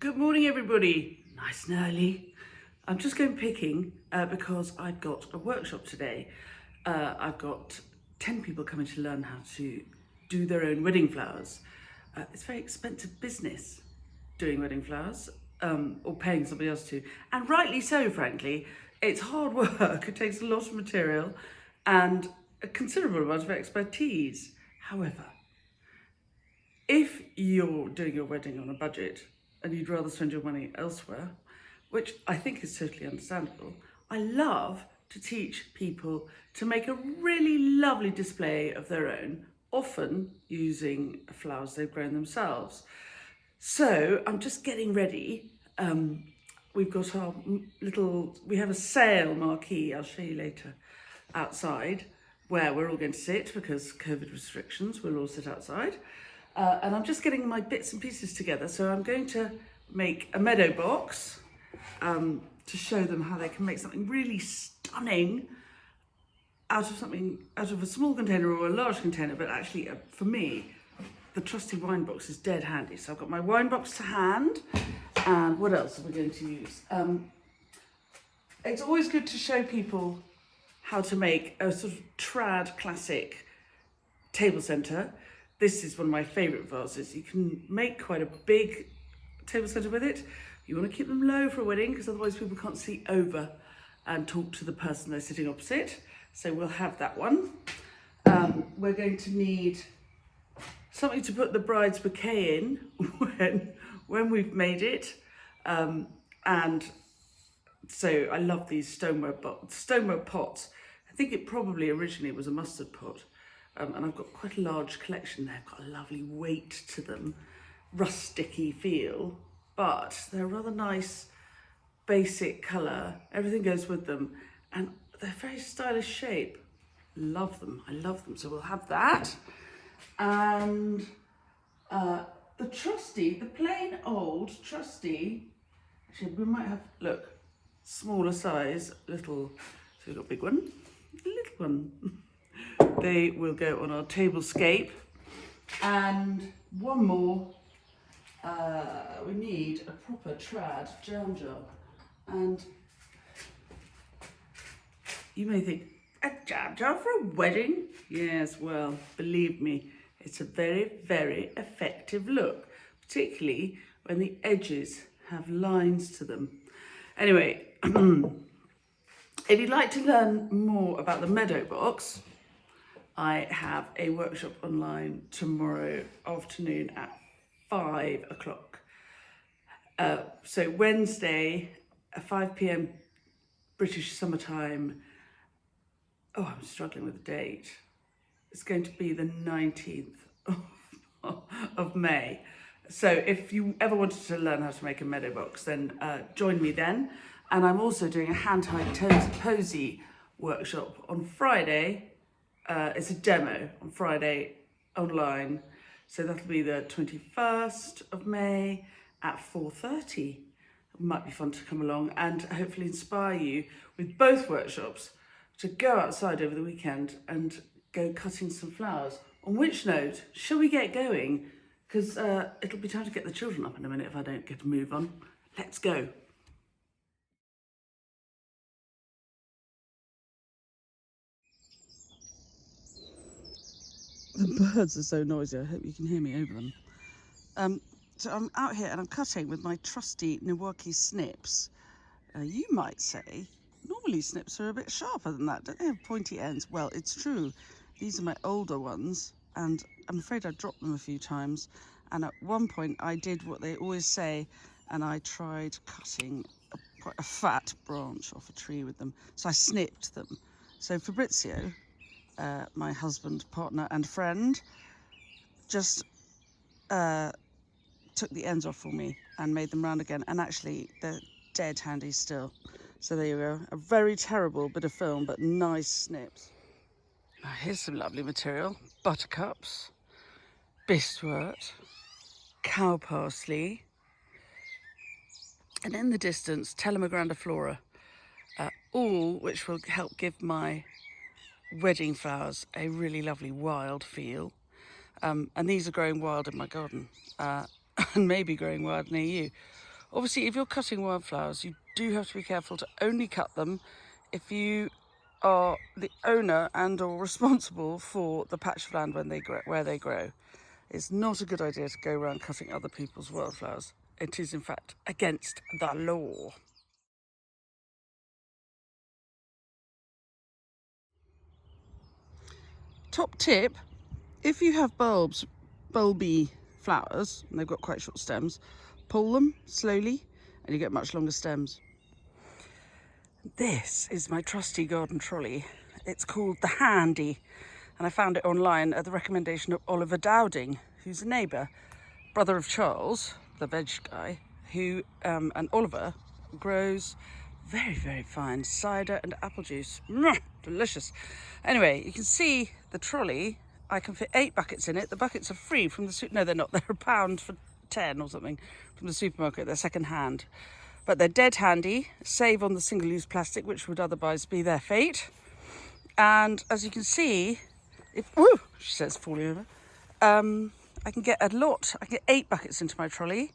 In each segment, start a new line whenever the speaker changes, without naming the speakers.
Good morning, everybody. Nice and early. I'm just going picking because I've got a workshop today. I've got 10 people coming to learn how to do their own wedding flowers. It's very expensive business doing wedding flowers or paying somebody else to. And rightly so, frankly. It's hard work. It takes a lot of material and a considerable amount of expertise. However, if you're doing your wedding on a budget and you'd rather spend your money elsewhere, which I think is totally understandable, I love to teach people to make a really lovely display of their own, often using flowers they've grown themselves. So I'm just getting ready. We've got our we have a sale marquee, I'll show you later, outside where we're all going to sit because COVID restrictions, we'll all sit outside. And I'm just getting my bits and pieces together. So I'm going to make a meadow box to show them how they can make something really stunning out of a small container or a large container. But actually, for me, the trusty wine box is dead handy. So I've got my wine box to hand. And what else are we going to use? It's always good to show people how to make a sort of trad classic table centre. This is one of my favourite vases. You can make quite a big table centre with it. You want to keep them low for a wedding because otherwise people can't see over and talk to the person they're sitting opposite. So we'll have that one. We're going to need something to put the bride's bouquet in when we've made it. And so I love these stoneware pots. I think it probably originally was a mustard pot. And I've got quite a large collection. They've got a lovely weight to them, rusticy feel, but they're a rather nice basic colour. Everything goes with them and they're very stylish shape. Love them, I love them. So we'll have that. And the plain old trusty, actually we might have, look, smaller size, little, so we've got a big one, a little one. They will go on our tablescape. And one more, we need a proper trad jam jar. And you may think, a jam jar for a wedding? Yes, well, believe me, it's a very, very effective look, particularly when the edges have lines to them. Anyway, if you'd like to learn more about the meadow box, I have a workshop online tomorrow afternoon at 5 o'clock. So Wednesday at 5 p.m. British summertime. Oh, I'm struggling with the date. It's going to be the 19th of May. So if you ever wanted to learn how to make a meadow box, then join me then. And I'm also doing a hand-tied posy workshop on Friday. It's a demo on Friday online. So that'll be the 21st of May at 4:30. It might be fun to come along and hopefully inspire you with both workshops to go outside over the weekend and go cutting some flowers. On which note, shall we get going? Because it'll be time to get the children up in a minute if I don't get a move on. Let's go. The birds are so noisy, I hope you can hear me over them. So I'm out here and I'm cutting with my trusty Milwaukee snips. You might say, normally snips are a bit sharper than that, don't they have pointy ends? Well, it's true. These are my older ones and I'm afraid I dropped them a few times. And at one point I did what they always say and I tried cutting quite a fat branch off a tree with them. So I snipped them. So Fabrizio, my husband, partner and friend, just took the ends off for me and made them round again, and actually they're dead handy still. So there you go, a very terrible bit of film but nice snips. Now here's some lovely material: buttercups, bistwort, cow parsley, and in the distance Telema grandiflora, all which will help give my wedding flowers a really lovely wild feel. And these are growing wild in my garden and maybe growing wild near you. Obviously, if you're cutting wildflowers, you do have to be careful to only cut them if you are the owner and or responsible for the patch of land when they grow, where they grow. It's not a good idea to go around cutting other people's wildflowers. It is, in fact, against the law. Top tip, if you have bulby flowers, and they've got quite short stems, pull them slowly and you get much longer stems. This is my trusty garden trolley. It's called the Handy, and I found it online at the recommendation of Oliver Dowding, who's a neighbour, brother of Charles, the veg guy, who, and Oliver grows very, very fine cider and apple juice. Delicious. Anyway, you can see the trolley. I can fit 8 buckets in it. The buckets are free from the no, they're not. They're £1 for 10 or something from the supermarket. They're second hand. But they're dead handy, save on the single-use plastic, which would otherwise be their fate. And as you can see, she says falling over, I can get a lot. I can get 8 buckets into my trolley,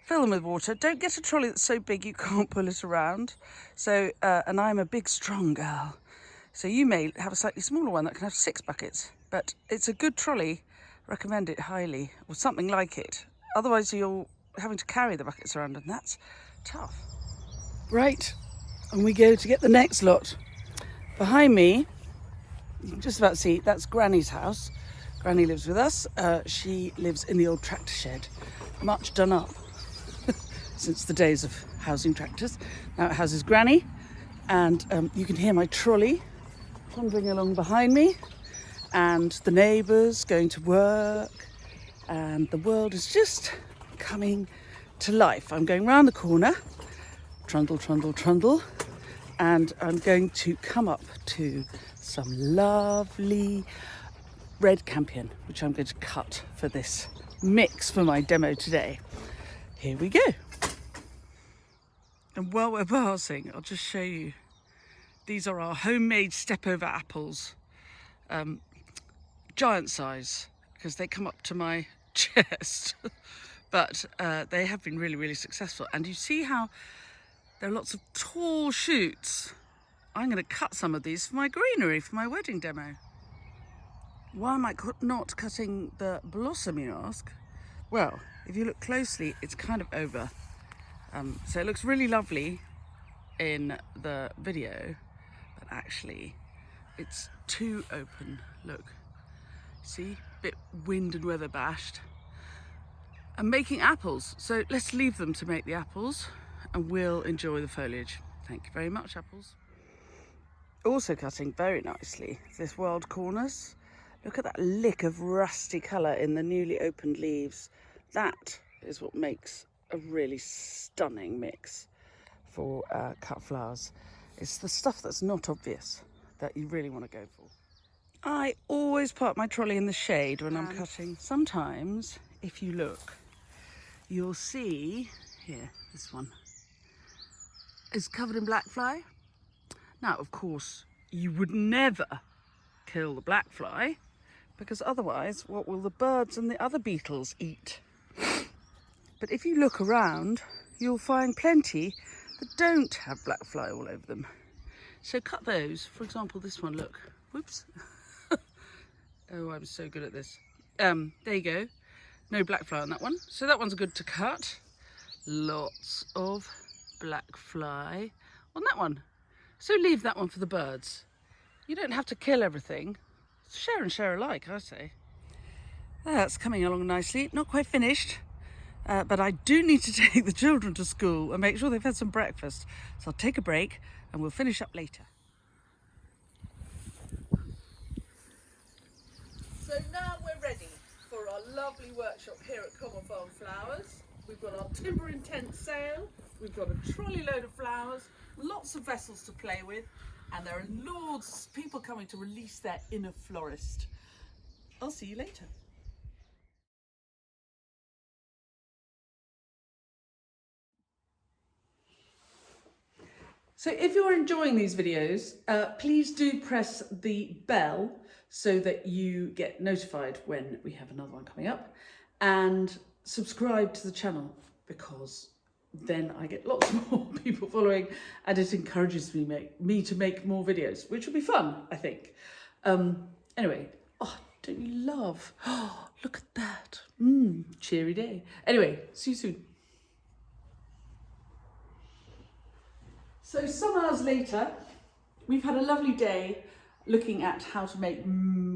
fill them with water. Don't get a trolley that's so big you can't pull it around. So, and I'm a big, strong girl. So you may have a slightly smaller one that can have 6 buckets. But it's a good trolley. Recommend it highly, or something like it. Otherwise, you're having to carry the buckets around, and that's tough. Right, and we go to get the next lot. Behind me, you can just about see, that's Granny's house. Granny lives with us. She lives in the old tractor shed, much done up since the days of housing tractors. Now it houses Granny, and you can hear my trolley thundering along behind me, and the neighbours going to work, and the world is just coming to life. I'm going round the corner, trundle, trundle, trundle, and I'm going to come up to some lovely red campion, which I'm going to cut for this mix for my demo today. Here we go. And while we're passing, I'll just show you. These are our homemade step-over apples. Giant size, because they come up to my chest. But they have been really, really successful. And you see how there are lots of tall shoots. I'm going to cut some of these for my greenery, for my wedding demo. Why am I not cutting the blossom, you ask? Well, if you look closely, it's kind of over. So it looks really lovely in the video, but actually it's too open. Look, see, bit wind and weather bashed. I'm making apples, so let's leave them to make the apples and we'll enjoy the foliage. Thank you very much, apples. Also cutting very nicely this wild cornus. Look at that lick of rusty colour in the newly opened leaves. That is what makes a really stunning mix for cut flowers. It's the stuff that's not obvious that you really want to go for. I always park my trolley in the shade when I'm cutting. Sometimes, if you look, you'll see, here, this one is covered in black fly. Now, of course, you would never kill the black fly, because otherwise, what will the birds and the other beetles eat? But if you look around, you'll find plenty that don't have black fly all over them. So cut those. For example, this one, look. Whoops. Oh, I'm so good at this. There you go. No black fly on that one. So that one's good to cut. Lots of black fly on that one. So leave that one for the birds. You don't have to kill everything. Share and share alike, I say. That's coming along nicely. Not quite finished, but I do need to take the children to school and make sure they've had some breakfast. So I'll take a break and we'll finish up later. So now we're ready for our lovely workshop here at Common Farm Flowers. We've got our timber in tent sale, we've got a trolley load of flowers, lots of vessels to play with, and there are loads of people coming to release their inner florist. I'll see you later. So if you're enjoying these videos, please do press the bell so that you get notified when we have another one coming up, and subscribe to the channel because then I get lots more people following, and it encourages me to make more videos, which will be fun, I think. Anyway, oh, don't you love? Oh, look at that. Cheery day. Anyway, see you soon. So some hours later, we've had a lovely day looking at how to make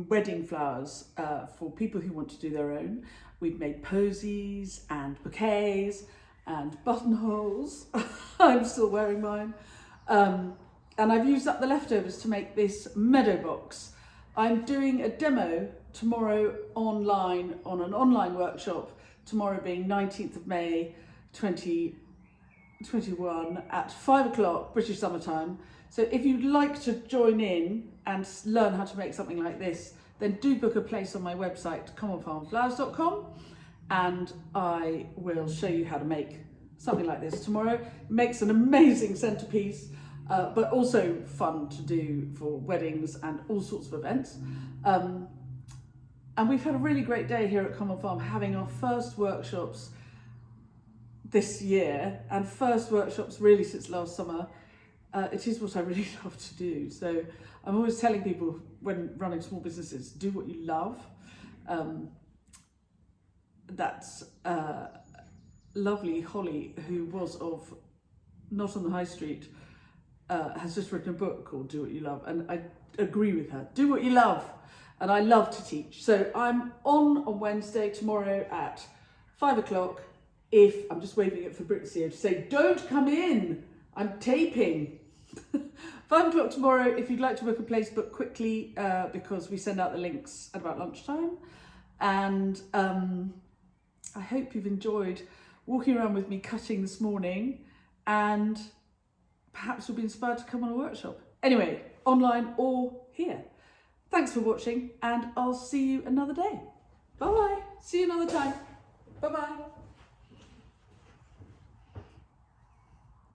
wedding flowers for people who want to do their own. We've made posies and bouquets and buttonholes. I'm still wearing mine. And I've used up the leftovers to make this meadow box. I'm doing a demo tomorrow online on an online workshop, tomorrow being 19th of May 2021 at 5 o'clock British Summer Time. So if you'd like to join in and learn how to make something like this, then do book a place on my website, commonfarmflowers.com, and I will show you how to make something like this tomorrow. It makes an amazing centerpiece, but also fun to do for weddings and all sorts of events. And we've had a really great day here at Common Farm, having our first workshops this year, and first workshops really since last summer. It is what I really love to do. So I'm always telling people when running small businesses, do what you love. That's lovely Holly, who was of Not on the High Street, has just written a book called Do What You Love, and I agree with her. Do what you love, and I love to teach. So I'm on Wednesday, tomorrow at 5 o'clock. I'm just waving it for Brixie to say, don't come in, I'm taping. 5 o'clock tomorrow. If you'd like to book a place, book quickly because we send out the links at about lunchtime. And I hope you've enjoyed walking around with me cutting this morning, and perhaps you'll be inspired to come on a workshop. Anyway, online or here. Thanks for watching, and I'll see you another day. Bye-bye. See you another time. Bye-bye.